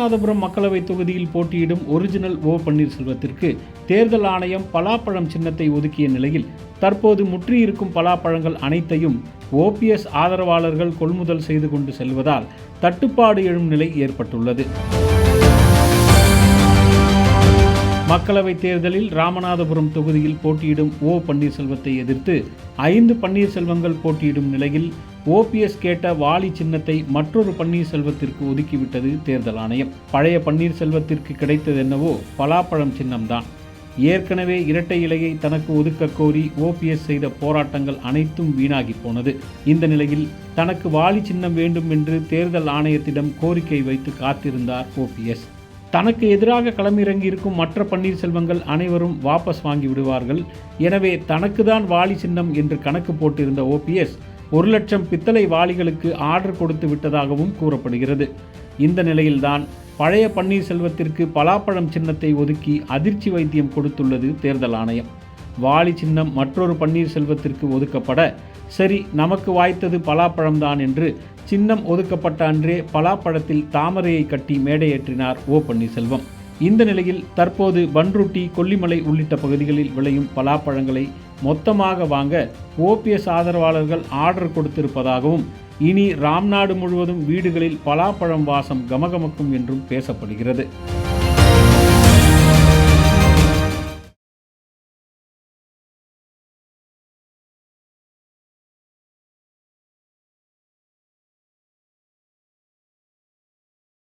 ராமநாதபுரம் மக்களவை தொகுதியில் போட்டியிடும் ஒரிஜினல் ஓ பன்னீர்செல்வத்திற்கு தேர்தல் ஆணையம் பலாப்பழம் சின்னத்தை ஒதுக்கிய நிலையில் தற்போது முற்றியிருக்கும் பலாப்பழங்கள் அனைத்தையும் ஓபிஎஸ் ஆதரவாளர்கள் கொள்முதல் செய்து கொண்டு செல்வதால் தட்டுப்பாடு எழும் நிலை ஏற்பட்டுள்ளது. மக்களவைத் தேர்தலில் ராமநாதபுரம் தொகுதியில் போட்டியிடும் ஓ பன்னீர்செல்வத்தை எதிர்த்து 5 பன்னீர்செல்வங்கள் போட்டியிடும் நிலையில் ஓபிஎஸ் கேட்ட வாலி சின்னத்தை மற்றொரு பன்னீர்செல்வத்திற்கு ஒதுக்கிவிட்டது தேர்தல் ஆணையம். பழைய பன்னீர்செல்வத்திற்கு கிடைத்தது என்னவோ பலாப்பழம் சின்னம்தான். ஏற்கனவே இரட்டை இலையை தனக்கு ஒதுக்க கோரி ஓபிஎஸ் செய்த போராட்டங்கள் அனைத்தும் வீணாகி போனது. இந்த நிலையில் தனக்கு வாலி சின்னம் வேண்டும் என்று தேர்தல் ஆணையத்திடம் கோரிக்கை வைத்து காத்திருந்தார் ஓபிஎஸ். தனக்கு எதிராக களமிறங்கியிருக்கும் மற்ற பன்னீர்செல்வங்கள் அனைவரும் வாபஸ் வாங்கி விடுவார்கள். எனவே தனக்கு தான் வாலி சின்னம் என்று கணக்கு போட்டிருந்த ஓபிஎஸ் 1 லட்சம் பித்தளை வாளிகளுக்கு ஆர்டர் கொடுத்து விட்டதாகவும் கூறப்படுகிறது. இந்த நிலையில்தான் பழைய பன்னீர்செல்வத்திற்கு பலாப்பழம் சின்னத்தை ஒதுக்கி அதிர்ச்சி வைத்தியம் கொடுத்துள்ளது தேர்தல் ஆணையம். வாலி சின்னம் மற்றொரு பன்னீர்செல்வத்திற்கு ஒதுக்கப்பட சரி நமக்கு வாய்த்தது பலாப்பழம்தான் என்று சின்னம் ஒதுக்கப்பட்ட அன்றே பலாப்பழத்தில் தாமரையை கட்டி மேடையேற்றினார் ஓ பன்னீர்செல்வம். இந்த நிலையில் தற்போது பன்ருட்டி, கொல்லிமலை உள்ளிட்ட பகுதிகளில் விளையும் பலாப்பழங்களை மொத்தமாக வாங்க ஓபிஎஸ் ஆதரவாளர்கள் ஆர்டர் கொடுத்திருப்பதாகவும் இனி ராம்நாடு முழுவதும் வீடுகளில் பலாப்பழம் வாசம் கமகமக்கும் என்றும் பேசப்படுகிறது.